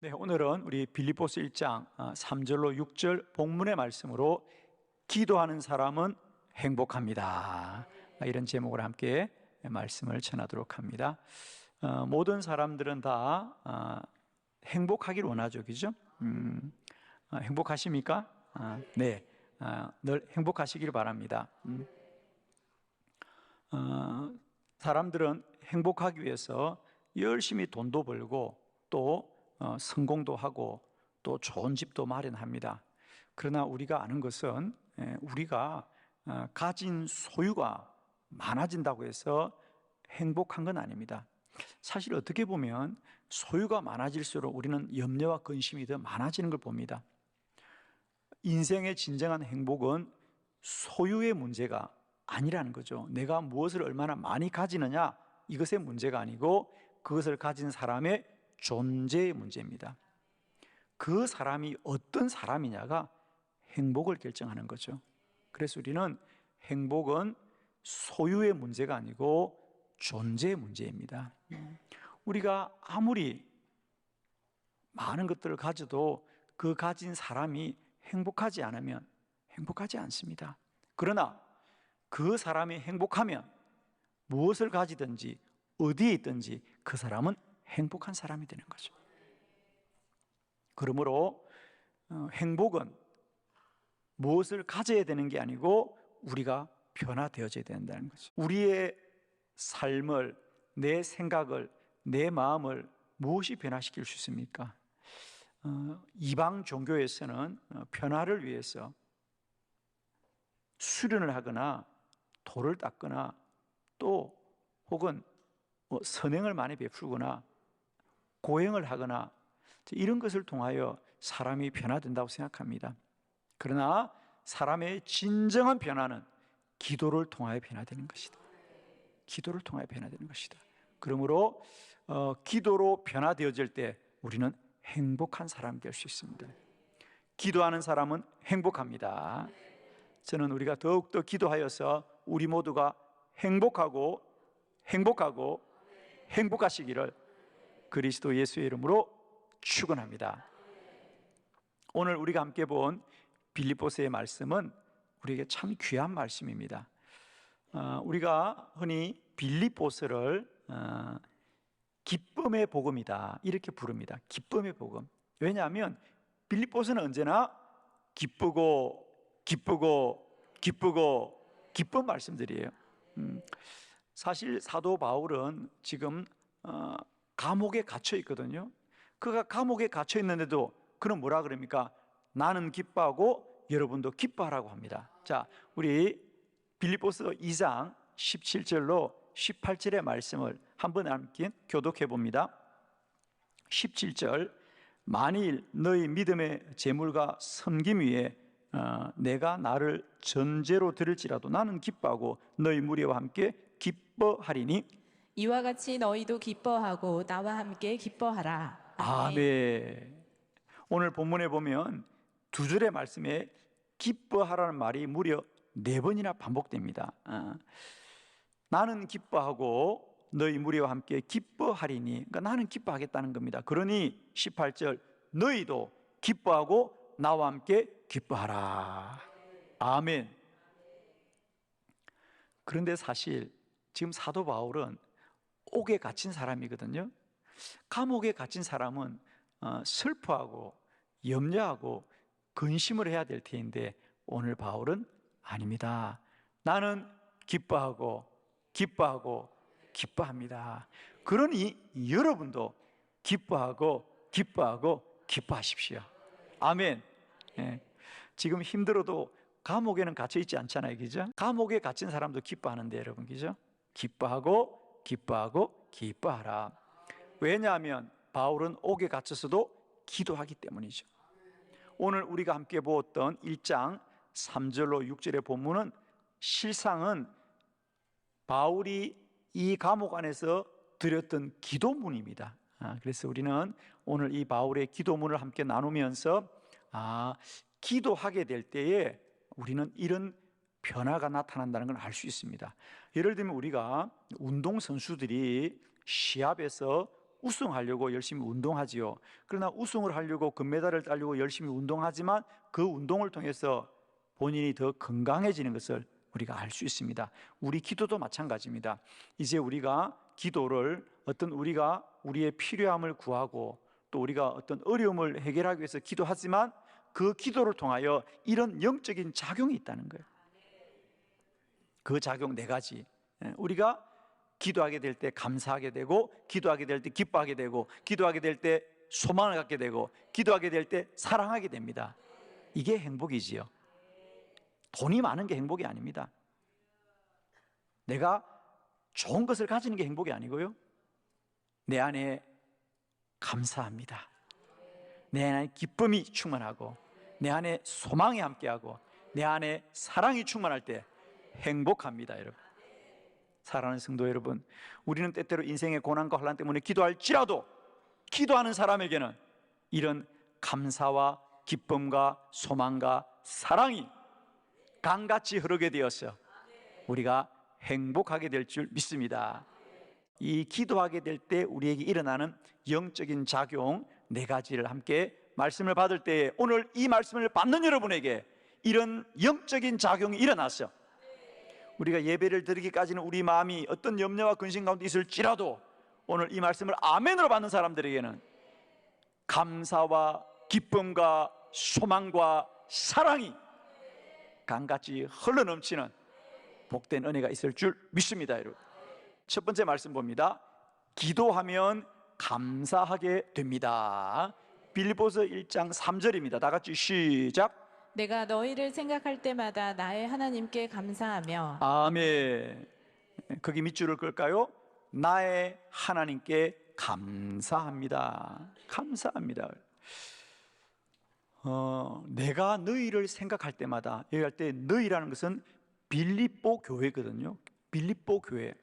네, 오늘은 우리 빌립보서 1장 3절로 6절 본문의 말씀으로 기도하는 사람은 행복합니다, 이런 제목으로 함께 말씀을 전하도록 합니다. 모든 사람들은 다 행복하길 원하죠, 그죠? 행복하십니까? 네, 늘 행복하시길 바랍니다. 사람들은 행복하기 위해서 열심히 돈도 벌고 또 성공도 하고 또 좋은 집도 마련합니다. 그러나 우리가 아는 것은 우리가 가진 소유가 많아진다고 해서 행복한 건 아닙니다. 사실 어떻게 보면 소유가 많아질수록 우리는 염려와 근심이 더 많아지는 걸 봅니다. 인생의 진정한 행복은 소유의 문제가 아니라는 거죠. 내가 무엇을 얼마나 많이 가지느냐, 이것의 문제가 아니고 그것을 가진 사람의 존재의 문제입니다. 그 사람이 어떤 사람이냐가 행복을 결정하는 거죠. 그래서 우리는 행복은 소유의 문제가 아니고 존재의 문제입니다. 우리가 아무리 많은 것들을 가져도 그 가진 사람이 행복하지 않으면 행복하지 않습니다. 그러나 그 사람이 행복하면 무엇을 가지든지 어디에 있든지 그 사람은 행복한 사람이 되는 거죠. 그러므로 행복은 무엇을 가져야 되는 게 아니고 우리가 변화되어져야 된다는 거죠. 우리의 삶을, 내 생각을, 내 마음을 무엇이 변화시킬 수 있습니까? 이방 종교에서는 변화를 위해서 수련을 하거나 돌을 닦거나 또 혹은 선행을 많이 베풀거나 고행을 하거나 이런 것을 통하여 사람이 변화된다고 생각합니다. 그러나 사람의 진정한 변화는 기도를 통하여 변화되는 것이다. 기도를 통하여 변화되는 것이다. 그러므로 기도로 변화되어질 때 우리는 행복한 사람이 될 수 있습니다. 기도하는 사람은 행복합니다. 저는 우리가 더욱더 기도하여서 우리 모두가 행복하고 행복하시기를 그리스도 예수의 이름으로 축원합니다. 오늘 우리가 함께 본 빌립보서의 말씀은 우리에게 참 귀한 말씀입니다. 우리가 흔히 빌립보서를 기쁨의 복음이다 이렇게 부릅니다. 기쁨의 복음. 왜냐하면 빌립보서는 언제나 기쁜 말씀들이에요. 사실 사도 바울은 지금 감옥에 갇혀 있거든요. 그가 감옥에 갇혀 있는데도 그는 뭐라 그럽니까? 나는 기뻐하고 여러분도 기뻐하라고 합니다. 자, 우리 빌립보서 2장 17절로 18절의 말씀을 한번 함께 교독해 봅니다. 17절, 만일 너희 믿음의 재물과 섬김 위에 내가 나를 전제로 들을지라도 나는 기뻐하고 너희 무리와 함께 기뻐하리니 이와 같이 너희도 기뻐하고 나와 함께 기뻐하라. 아멘. 오늘 본문에 보면 두 줄의 말씀에 기뻐하라는 말이 무려 4번이나 반복됩니다. 나는 기뻐하고 너희 무리와 함께 기뻐하리니, 그러니까 나는 기뻐하겠다는 겁니다. 그러니 18절, 너희도 기뻐하고 나와 함께 기뻐하라. 아멘. 그런데 사실 지금 사도 바울은 옥에 갇힌 사람이거든요. 감옥에 갇힌 사람은 슬퍼하고 염려하고 근심을 해야 될 텐데 오늘 바울은 아닙니다. 나는 기뻐합니다. 그러니 여러분도 기뻐하십시오. 아멘. 지금 힘들어도 감옥에는 갇혀 있지 않잖아요, 그죠? 감옥에 갇힌 사람도 기뻐하는데 여러분, 그죠? 기뻐하라. 왜냐하면 바울은 옥에 갇혀서도 기도하기 때문이죠. 오늘 우리가 함께 보았던 1장 3절로 6절의 본문은 실상은 바울이 이 감옥 안에서 드렸던 기도문입니다. 그래서 우리는 오늘 이 바울의 기도문을 함께 나누면서 기도하게 될 때에 우리는 이런 변화가 나타난다는 걸 알 수 있습니다. 예를 들면 우리가 운동선수들이 시합에서 우승하려고 열심히 운동하지요. 그러나 우승을 하려고 금메달을 따려고 열심히 운동하지만 그 운동을 통해서 본인이 더 건강해지는 것을 우리가 알 수 있습니다. 우리 기도도 마찬가지입니다. 이제 우리가 기도를 우리가 우리의 필요함을 구하고 또 우리가 어떤 어려움을 해결하기 위해서 기도하지만 그 기도를 통하여 이런 영적인 작용이 있다는 거예요. 그 작용 네 가지. 우리가 기도하게 될 때 감사하게 되고, 기도하게 될 때 기뻐하게 되고, 기도하게 될 때 소망을 갖게 되고, 기도하게 될 때 사랑하게 됩니다. 이게 행복이지요. 돈이 많은 게 행복이 아닙니다. 내가 좋은 것을 가지는 게 행복이 아니고요, 내 안에 감사합니다. 내 안에 기쁨이 충만하고, 내 안에 소망이 함께하고, 내 안에 사랑이 충만할 때 행복합니다. 여러분, 사랑하는 성도 여러분, 우리는 때때로 인생의 고난과 환난 때문에 기도할지라도 기도하는 사람에게는 이런 감사와 기쁨과 소망과 사랑이 강같이 흐르게 되어서 우리가 행복하게 될 줄 믿습니다. 이 기도하게 될 때 우리에게 일어나는 영적인 작용 네 가지를 함께 말씀을 받을 때에, 오늘 이 말씀을 받는 여러분에게 이런 영적인 작용이 일어났어. 우리가 예배를 드리기까지는 우리 마음이 어떤 염려와 근심 가운데 있을지라도 오늘 이 말씀을 아멘으로 받는 사람들에게는 감사와 기쁨과 소망과 사랑이 강같이 흘러넘치는 복된 은혜가 있을 줄 믿습니다. 여러분, 첫 번째 말씀 봅니다. 기도하면 감사하게 됩니다. 빌립보서 1장 3절입니다. 다 같이 시작. 내가 너희를 생각할 때마다 나의 하나님께 감사하며. 아멘. 거기 밑줄을 끌까요? 나의 하나님께 감사합니다. 감사합니다. 내가 너희를 생각할 때마다, 여기 할 때 너희라는 것은 빌립보 교회거든요. 빌립보 교회.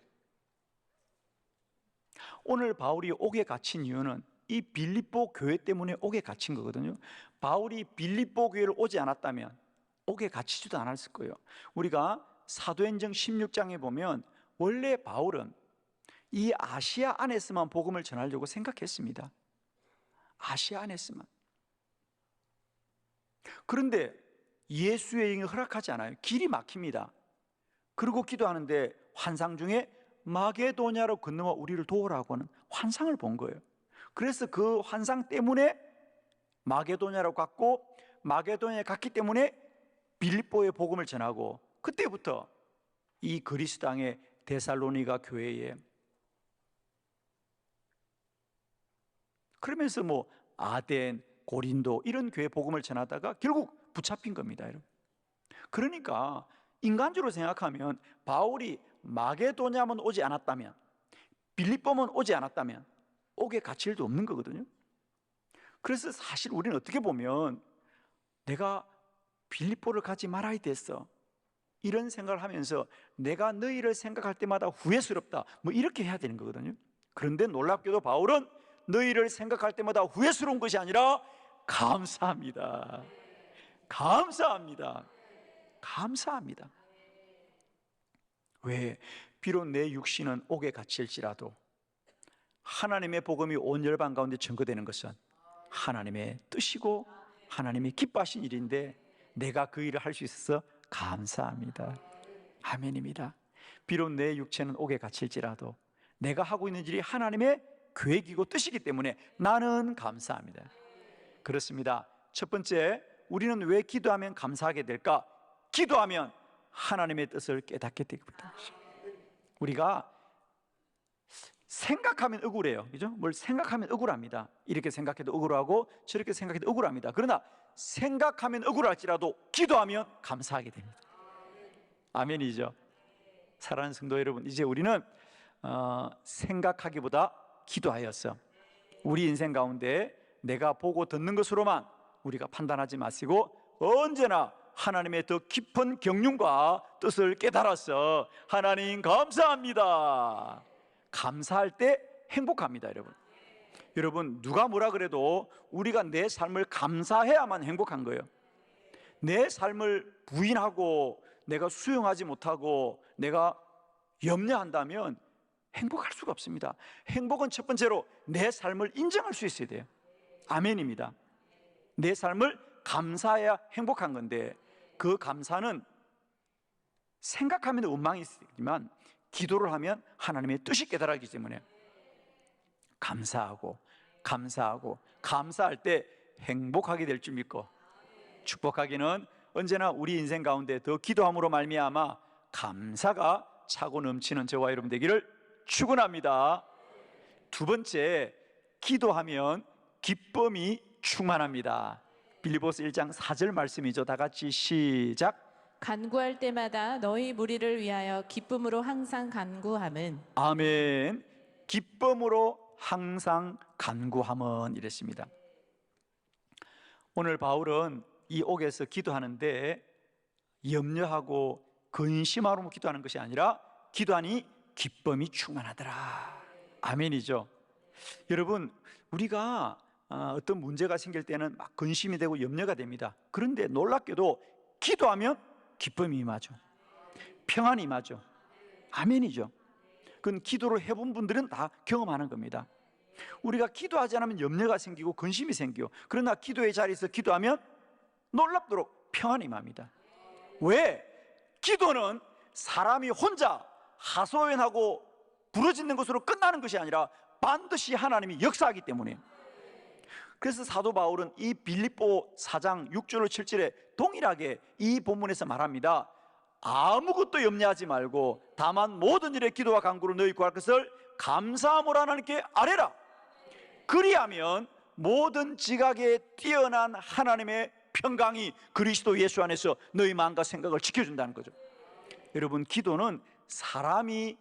오늘 바울이 옥에 갇힌 이유는 이 빌립보 교회 때문에 옥에 갇힌 거거든요. 바울이 빌립보 교회를 오지 않았다면 옥에 갇히지도 않았을 거예요. 우리가 사도행전 16장에 보면 원래 바울은 이 아시아 안에서만 복음을 전하려고 생각했습니다. 아시아 안에서만. 그런데 예수의 영이 허락하지 않아요. 길이 막힙니다. 그리고 기도하는데 환상 중에 마게도냐로 건너와 우리를 도우라고 하는 환상을 본 거예요. 그래서 그 환상 때문에 마게도냐로 갔고, 마게도냐에 갔기 때문에 빌립보에 복음을 전하고, 그때부터 이 그리스 땅의 데살로니가 교회에, 그러면서 뭐 아덴, 고린도 이런 교회 복음을 전하다가 결국 붙잡힌 겁니다, 여러분. 그러니까 인간적으로 생각하면 바울이 마게도냐만 오지 않았다면, 빌립보만 오지 않았다면 옥에 갇힐 수 없는 거거든요. 그래서 사실 우리는 어떻게 보면 내가 빌립보를 가지 말아야 됐어, 이런 생각을 하면서 내가 너희를 생각할 때마다 후회스럽다, 뭐 이렇게 해야 되는 거거든요. 그런데 놀랍게도 바울은 너희를 생각할 때마다 후회스러운 것이 아니라 감사합니다. 감사합니다. 감사합니다. 왜? 비록 내 육신은 옥에 갇힐지라도 하나님의 복음이 온 열방 가운데 증거되는 것은 하나님의 뜻이고 하나님이 기뻐하신 일인데 내가 그 일을 할 수 있어서 감사합니다. 아멘입니다. 비록 내 육체는 옥에 갇힐지라도 내가 하고 있는 일이 하나님의 계획이고 뜻이기 때문에 나는 감사합니다. 그렇습니다. 첫 번째, 우리는 왜 기도하면 감사하게 될까? 기도하면 하나님의 뜻을 깨닫게 되거든요. 우리가 생각하면 억울해요, 그죠? 뭘 생각하면 억울합니다. 이렇게 생각해도 억울하고 저렇게 생각해도 억울합니다. 그러나 생각하면 억울할지라도 기도하면 감사하게 됩니다. 아멘이죠. 사랑하는 성도 여러분, 이제 우리는 생각하기보다 기도하였어. 우리 인생 가운데 내가 보고 듣는 것으로만 우리가 판단하지 마시고 언제나 하나님의 더 깊은 경륜과 뜻을 깨달아서 하나님 감사합니다. 감사할 때 행복합니다. 여러분 누가 뭐라 그래도 우리가 내 삶을 감사해야만 행복한 거예요. 내 삶을 부인하고 내가 수용하지 못하고 내가 염려한다면 행복할 수가 없습니다. 행복은 첫 번째로 내 삶을 인정할 수 있어야 돼요. 아멘입니다. 내 삶을 감사해야 행복한 건데, 그 감사는 생각하면 원망이 있지만 기도를 하면 하나님의 뜻이 깨달아지기 때문에 감사하고 감사할 때 행복하게 될 줄 믿고, 축복하기는 언제나 우리 인생 가운데 더 기도함으로 말미암아 감사가 차고 넘치는 저와 여러분 되기를 축원합니다. 두 번째, 기도하면 기쁨이 충만합니다. 빌립보서 1장 4절 말씀이죠. 다 같이 시작. 간구할 때마다 너희 무리를 위하여 기쁨으로 항상 간구함은. 아멘. 기쁨으로 항상 간구함은 이랬습니다. 오늘 바울은 이 옥에서 기도하는데 염려하고 근심하로 기도하는 것이 아니라 기도하니 기쁨이 충만하더라. 아멘이죠. 여러분, 우리가 어떤 문제가 생길 때는 막 근심이 되고 염려가 됩니다. 그런데 놀랍게도 기도하면 기쁨이 임하죠. 평안이 임하죠. 아멘이죠. 그건 기도를 해본 분들은 다 경험하는 겁니다. 우리가 기도하지 않으면 염려가 생기고 근심이 생기고, 그러나 기도의 자리에서 기도하면 놀랍도록 평안이 임합니다. 왜? 기도는 사람이 혼자 하소연하고 부르짖는 것으로 끝나는 것이 아니라 반드시 하나님이 역사하기 때문에. 그래서 사도 바울은 이 빌립보 4장 6절로 7절에 동일하게 이 본문에서 말합니다. 아무것도 염려하지 말고 다만 모든 일에 기도와 간구로 너희 구할 것을 감사함으로 하나님께 아뢰라. 그리하면 모든 지각에 뛰어난 하나님의 평강이 그리스도 예수 안에서 너희 마음과 생각을 지켜준다는 거죠. 여러분, 기도는 사람이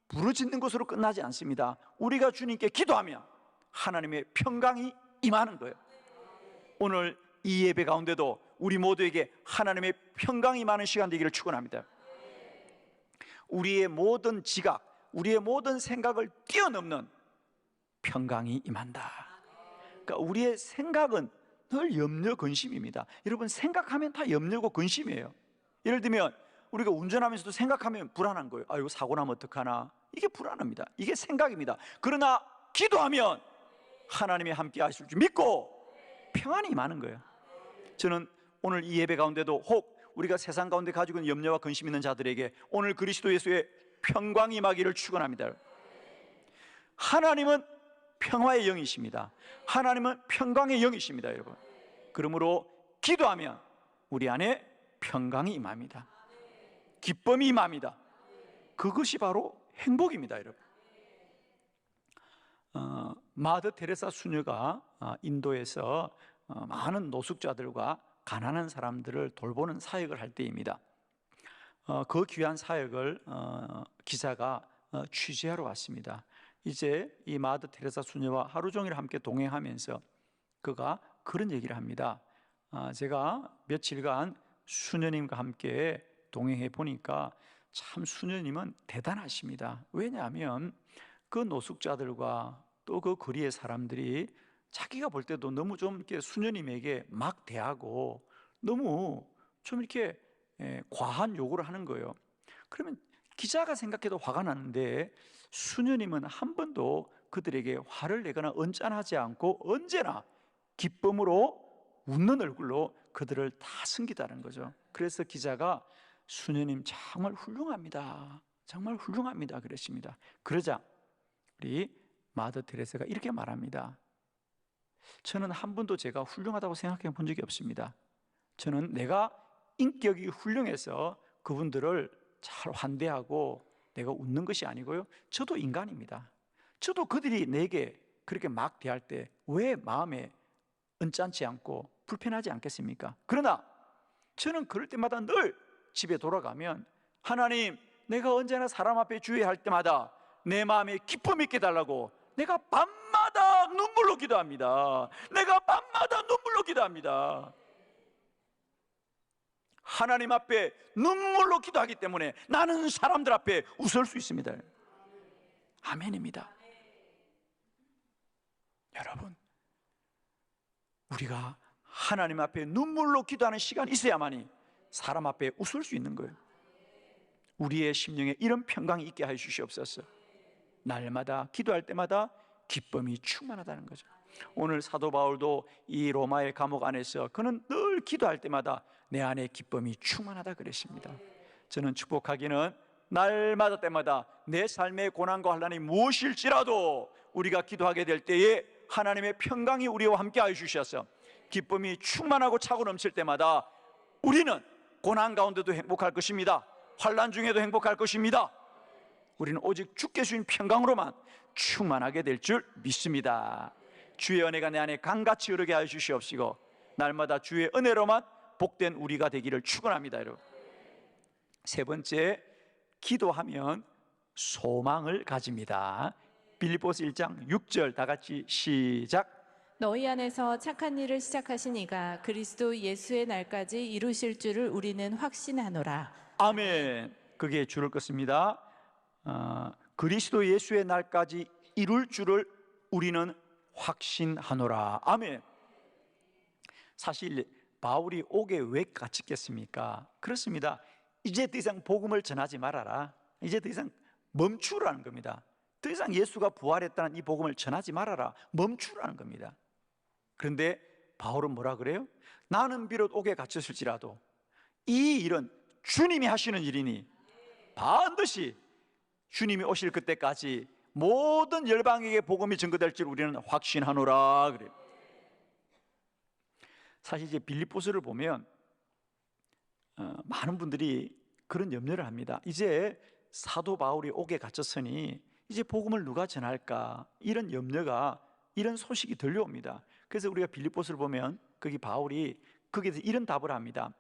부르짖는 것으로 끝나지 않습니다. 우리가 주님께 기도하면 하나님의 평강이 임하는 거예요. 오늘 이 예배 가운데도 우리 모두에게 하나님의 평강이 임하는 시간 되기를 축원합니다. 우리의 모든 지각, 우리의 모든 생각을 뛰어넘는 평강이 임한다. 그러니까 우리의 생각은 늘 염려 근심입니다. 여러분, 생각하면 다 염려고 근심이에요. 예를 들면 우리가 운전하면서도 생각하면 불안한 거예요. 이거 사고 나면 어떡하나. 이게 불안합니다. 이게 생각입니다. 그러나 기도하면 하나님이 함께 하실 줄 믿고 평안이 임하는 거예요. 저는 오늘 이 예배 가운데도 혹 우리가 세상 가운데 가지고 있는 염려와 근심 있는 자들에게 오늘 그리스도 예수의 평강이 임하기를 축원합니다. 하나님은 평화의 영이십니다. 하나님은 평강의 영이십니다, 여러분. 그러므로 기도하면 우리 안에 평강이 임합니다. 기쁨이 임합니다. 그것이 바로 행복입니다, 여러분. 마더 테레사 수녀가 인도에서 많은 노숙자들과 가난한 사람들을 돌보는 사역을 할 때입니다. 그 귀한 사역을 기자가 취재하러 왔습니다. 이제 이 마더 테레사 수녀와 하루 종일 함께 동행하면서 그가 그런 얘기를 합니다. 제가 며칠간 수녀님과 함께 동행해 보니까 참 수녀님은 대단하십니다. 왜냐하면 그 노숙자들과 또 그 거리의 사람들이 자기가 볼 때도 너무 좀 이렇게 수녀님에게 막 대하고 너무 좀 이렇게 과한 요구를 하는 거예요. 그러면 기자가 생각해도 화가 나는데 수녀님은 한 번도 그들에게 화를 내거나 언짢아하지 않고 언제나 기쁨으로 웃는 얼굴로 그들을 다 섬기다는 거죠. 그래서 기자가 수녀님 정말 훌륭합니다. 정말 훌륭합니다. 그랬습니다. 그러자 우리 마더 테레사가 이렇게 말합니다. 저는 한 번도 제가 훌륭하다고 생각해 본 적이 없습니다. 저는 내가 인격이 훌륭해서 그분들을 잘 환대하고 내가 웃는 것이 아니고요. 저도 인간입니다. 저도 그들이 내게 그렇게 막 대할 때 왜 마음에 언짢지 않고 불편하지 않겠습니까? 그러나 저는 그럴 때마다 늘 집에 돌아가면 하나님, 내가 언제나 사람 앞에 주의할 때마다 내 마음에 기쁨 있게 달라고 내가 밤마다 눈물로 기도합니다. 내가 밤마다 눈물로 기도합니다. 하나님 앞에 눈물로 기도하기 때문에 나는 사람들 앞에 웃을 수 있습니다. 아멘입니다. 여러분, 우리가 하나님 앞에 눈물로 기도하는 시간이 있어야만이 사람 앞에 웃을 수 있는 거예요. 우리의 심령에 이런 평강이 있게 하여 주시옵소서. 날마다 기도할 때마다 기쁨이 충만하다는 거죠. 오늘 사도 바울도 이 로마의 감옥 안에서 그는 늘 기도할 때마다 내 안에 기쁨이 충만하다 그랬습니다. 저는 축복하기는 날마다 때마다 내 삶의 고난과 환난이 무엇일지라도 우리가 기도하게 될 때에 하나님의 평강이 우리와 함께 하여 주셔서 기쁨이 충만하고 차고 넘칠 때마다 우리는 고난 가운데도 행복할 것입니다. 환난 중에도 행복할 것입니다. 우리는 오직 주께 주신 평강으로만 충만하게 될 줄 믿습니다. 주의 은혜가 내 안에 강같이 흐르게 하여 주시옵시고 날마다 주의 은혜로만 복된 우리가 되기를 축원합니다. 여러분, 세 번째, 기도하면 소망을 가집니다. 빌립보서 1장 6절 다 같이 시작. 너희 안에서 착한 일을 시작하신 이가 그리스도 예수의 날까지 이루실 줄을 우리는 확신하노라. 아멘. 그게 줄을 긋습니다. 그리스도 예수의 날까지 이룰 줄을 우리는 확신하노라. 아멘. 사실 바울이 옥에 왜 갇혔겠습니까? 그렇습니다. 이제 더 이상 복음을 전하지 말아라. 이제 더 이상 멈추라는 겁니다. 더 이상 예수가 부활했다는 이 복음을 전하지 말아라. 멈추라는 겁니다. 그런데 바울은 뭐라 그래요? 나는 비록 옥에 갇혔을지라도 이 일은 주님이 하시는 일이니 반드시 주님이 오실 그때까지 모든 열방에게 복음이 전거될 줄 우리는 확신하노라 그래요. 사실 이제 빌립보서를 보면 많은 분들이 그런 염려를 합니다. 이제 사도 바울이 옥에 갇혔으니 이제 복음을 누가 전할까? 이런 염려가, 이런 소식이 들려옵니다. 그래서 우리가 빌립보서를 보면 거기 바울이 거기에서 이런 답을 합니다.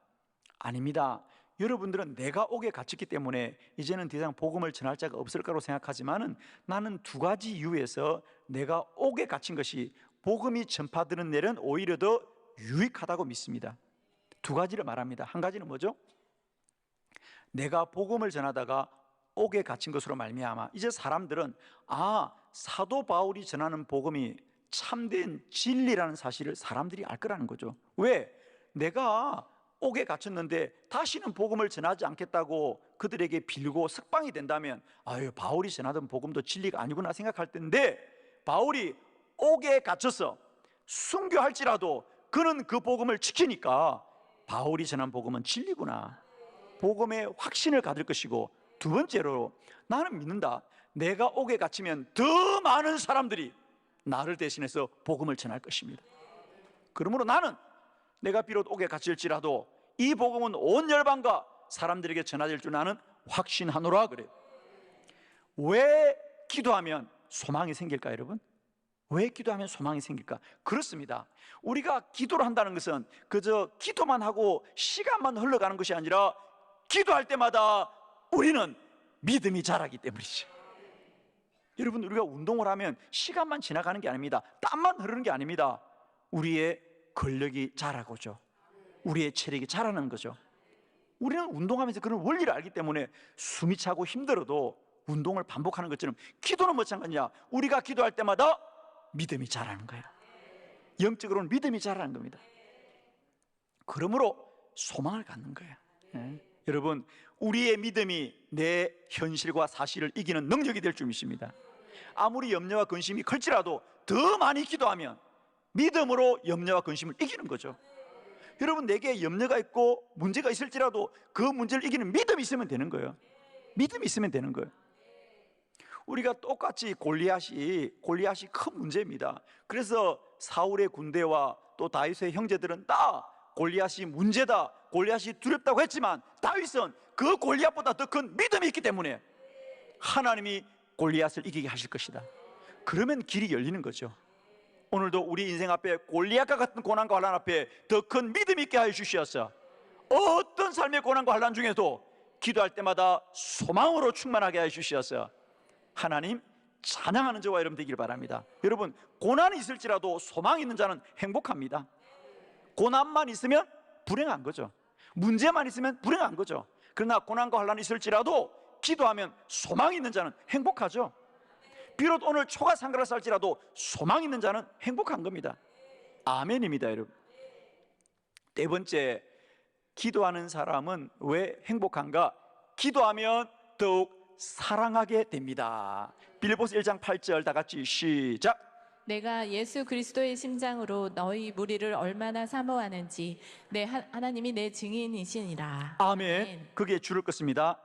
아닙니다. 여러분들은 내가 옥에 갇혔기 때문에 이제는 더 이상 복음을 전할 자가 없을 거라고 생각하지만은 나는 두 가지 이유에서 내가 옥에 갇힌 것이 복음이 전파되는 날은 오히려 더 유익하다고 믿습니다. 두 가지를 말합니다. 한 가지는 뭐죠? 내가 복음을 전하다가 옥에 갇힌 것으로 말미암아 이제 사람들은 사도 바울이 전하는 복음이 참된 진리라는 사실을 사람들이 알 거라는 거죠. 왜? 내가 옥에 갇혔는데 다시는 복음을 전하지 않겠다고 그들에게 빌고 석방이 된다면 바울이 전하던 복음도 진리가 아니구나 생각할 텐데, 바울이 옥에 갇혀서 순교할지라도 그는 그 복음을 지키니까 바울이 전한 복음은 진리구나, 복음의 확신을 가질 것이고, 두 번째로 나는 믿는다. 내가 옥에 갇히면 더 많은 사람들이 나를 대신해서 복음을 전할 것입니다. 그러므로 나는 내가 비록 옥에 갇힐지라도 이 복음은 온 열방과 사람들에게 전해질 줄 나는 확신하노라 그래요. 왜 기도하면 소망이 생길까 여러분? 왜 기도하면 소망이 생길까? 그렇습니다. 우리가 기도를 한다는 것은 그저 기도만 하고 시간만 흘러가는 것이 아니라 기도할 때마다 우리는 믿음이 자라기 때문이죠. 여러분, 우리가 운동을 하면 시간만 지나가는 게 아닙니다. 땀만 흐르는 게 아닙니다. 우리의 근력이 자라고죠. 우리의 체력이 자라는 거죠. 우리는 운동하면서 그런 원리를 알기 때문에 숨이 차고 힘들어도 운동을 반복하는 것처럼 기도는 마찬가지냐. 우리가 기도할 때마다 믿음이 자라는 거예요. 영적으로는 믿음이 자라는 겁니다. 그러므로 소망을 갖는 거예요. 여러분, 우리의 믿음이 내 현실과 사실을 이기는 능력이 될 줄 믿습니다. 아무리 염려와 근심이 클지라도 더 많이 기도하면 믿음으로 염려와 근심을 이기는 거죠. 여러분, 내게 염려가 있고 문제가 있을지라도 그 문제를 이기는 믿음이 있으면 되는 거예요. 믿음이 있으면 되는 거예요. 우리가 똑같이 골리앗이 큰 문제입니다. 그래서 사울의 군대와 또 다윗의 형제들은 다 골리앗이 문제다, 골리앗이 두렵다고 했지만 다윗은 그 골리앗보다 더 큰 믿음이 있기 때문에 하나님이 골리앗을 이기게 하실 것이다. 그러면 길이 열리는 거죠. 오늘도 우리 인생 앞에 골리앗과 같은 고난과 환난 앞에 더 큰 믿음 있게 하여 주시옵소서. 어떤 삶의 고난과 환난 중에도 기도할 때마다 소망으로 충만하게 하여 주시옵소서. 하나님 찬양하는 저와 여러분 되기를 바랍니다. 여러분, 고난이 있을지라도 소망 있는 자는 행복합니다. 고난만 있으면 불행한 거죠. 문제만 있으면 불행한 거죠. 그러나 고난과 환난이 있을지라도 기도하면 소망 있는 자는 행복하죠. 비록 오늘 초가 상가를 살지라도 소망 있는 자는 행복한 겁니다. 아멘입니다, 여러분. 네 번째, 기도하는 사람은 왜 행복한가? 기도하면 더욱 사랑하게 됩니다. 빌립보서 1장 8절 다 같이 시작. 내가 예수 그리스도의 심장으로 너희 무리를 얼마나 사모하는지 하나님이 내 증인이시니라. 아멘. 그게 줄을 긋습니다.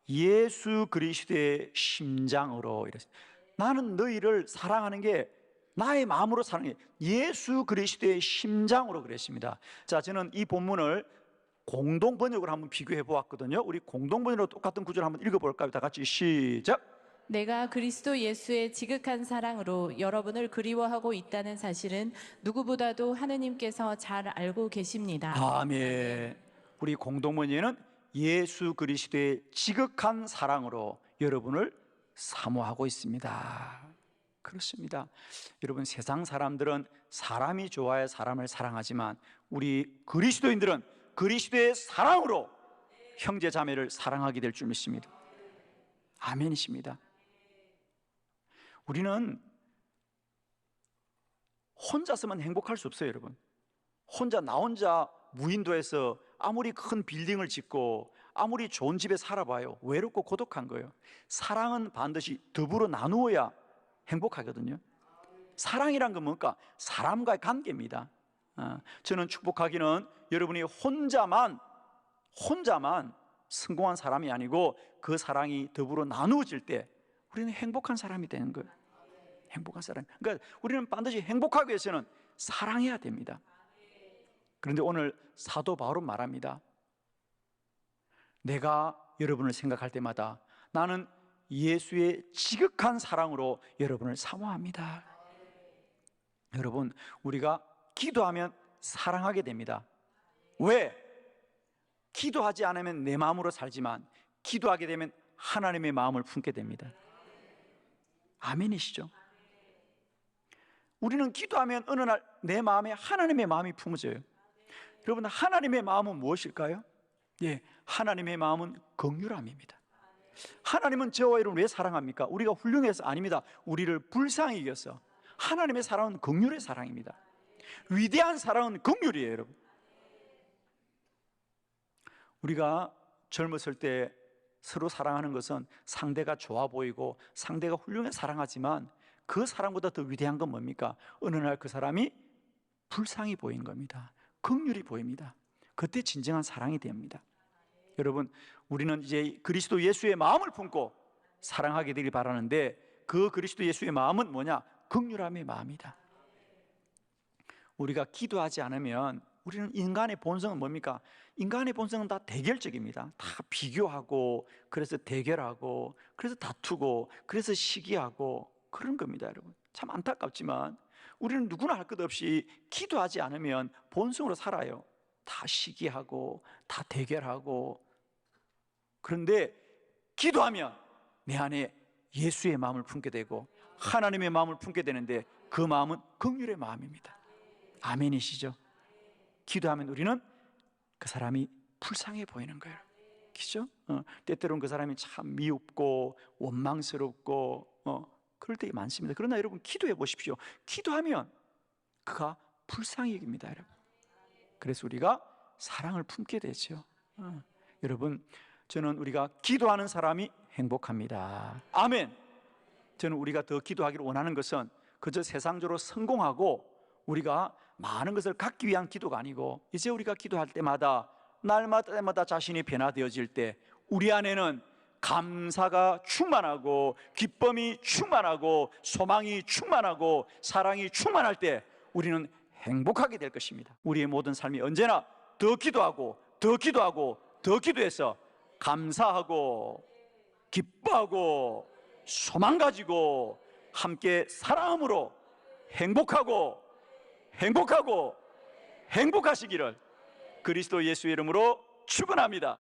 예수 그리스도의 심장으로. 나는 너희를 사랑하는 게 나의 마음으로 사랑해. 예수 그리스도의 심장으로 그랬습니다. 자, 저는 이 본문을 공동 번역을 한번 비교해 보았거든요. 우리 공동 번역으로 똑같은 구절을 한번 읽어볼까요? 다 같이 시작. 내가 그리스도 예수의 지극한 사랑으로 여러분을 그리워하고 있다는 사실은 누구보다도 하느님께서 잘 알고 계십니다. 아멘. 우리 공동 번역에는 예수 그리스도의 지극한 사랑으로 여러분을 사모하고 있습니다. 그렇습니다. 여러분, 세상 사람들은 사람이 좋아야 사람을 사랑하지만 우리 그리스도인들은 그리스도의 사랑으로 형제 자매를 사랑하게 될 줄 믿습니다. 아멘이십니다. 우리는 혼자서만 행복할 수 없어요, 여러분. 나 혼자 무인도에서 아무리 큰 빌딩을 짓고 아무리 좋은 집에 살아봐요, 외롭고 고독한 거예요. 사랑은 반드시 더불어 나누어야 행복하거든요. 사랑이란 건 뭔가? 사람과의 관계입니다. 저는 축복하기는 여러분이 혼자만 성공한 사람이 아니고 그 사랑이 더불어 나누어질 때 우리는 행복한 사람이 되는 거예요. 행복한 사람. 그러니까 우리는 반드시 행복하기 위해서는 사랑해야 됩니다. 그런데 오늘 사도 바울은 말합니다. 내가 여러분을 생각할 때마다 나는 예수의 지극한 사랑으로 여러분을 사모합니다. 여러분, 우리가 기도하면 사랑하게 됩니다. 왜? 기도하지 않으면 내 마음으로 살지만 기도하게 되면 하나님의 마음을 품게 됩니다. 아멘이시죠? 우리는 기도하면 어느 날 내 마음에 하나님의 마음이 품어져요. 여러분, 하나님의 마음은 무엇일까요? 예, 하나님의 마음은 긍휼함입니다. 하나님은 저와 여러분을 왜 사랑합니까? 우리가 훌륭해서 아닙니다. 우리를 불쌍히 여겨서. 하나님의 사랑은 긍휼의 사랑입니다. 위대한 사랑은 긍휼이에요, 여러분. 우리가 젊었을 때 서로 사랑하는 것은 상대가 좋아 보이고 상대가 훌륭해 사랑하지만 그 사랑보다 더 위대한 건 뭡니까? 어느 날 그 사람이 불쌍히 보이는 겁니다. 긍휼이 보입니다. 그때 진정한 사랑이 됩니다. 여러분, 우리는 이제 그리스도 예수의 마음을 품고 사랑하게 되길 바라는데 그 그리스도 예수의 마음은 뭐냐? 긍휼함의 마음이다. 우리가 기도하지 않으면 우리는 인간의 본성은 뭡니까? 인간의 본성은 다 대결적입니다. 다 비교하고, 그래서 대결하고, 그래서 다투고, 그래서 시기하고 그런 겁니다, 여러분. 참 안타깝지만 우리는 누구나 할 것 없이 기도하지 않으면 본성으로 살아요. 다 시기하고, 다 대결하고. 그런데 기도하면 내 안에 예수의 마음을 품게 되고 하나님의 마음을 품게 되는데 그 마음은 긍휼의 마음입니다. 아멘이시죠? 기도하면 우리는 그 사람이 불쌍해 보이는 거예요. 그죠? 때때로는 그 사람이 참 미흡고 원망스럽고 그럴 때 많습니다. 그러나 여러분, 기도해 보십시오. 기도하면 그가 불쌍히 여깁니다, 여러분. 그래서 우리가 사랑을 품게 되죠. 여러분, 저는 우리가 기도하는 사람이 행복합니다. 아멘. 저는 우리가 더 기도하기를 원하는 것은 그저 세상적으로 성공하고 우리가 많은 것을 갖기 위한 기도가 아니고 이제 우리가 기도할 때마다 날마다 자신이 변화되어질 때 우리 안에는 감사가 충만하고 기쁨이 충만하고 소망이 충만하고 사랑이 충만할 때 우리는 행복하게 될 것입니다. 우리의 모든 삶이 언제나 더 기도하고 더 기도하고 더 기도해서 감사하고 기뻐하고 소망 가지고 함께 사랑함으로 행복하시기를 그리스도 예수의 이름으로 축원합니다.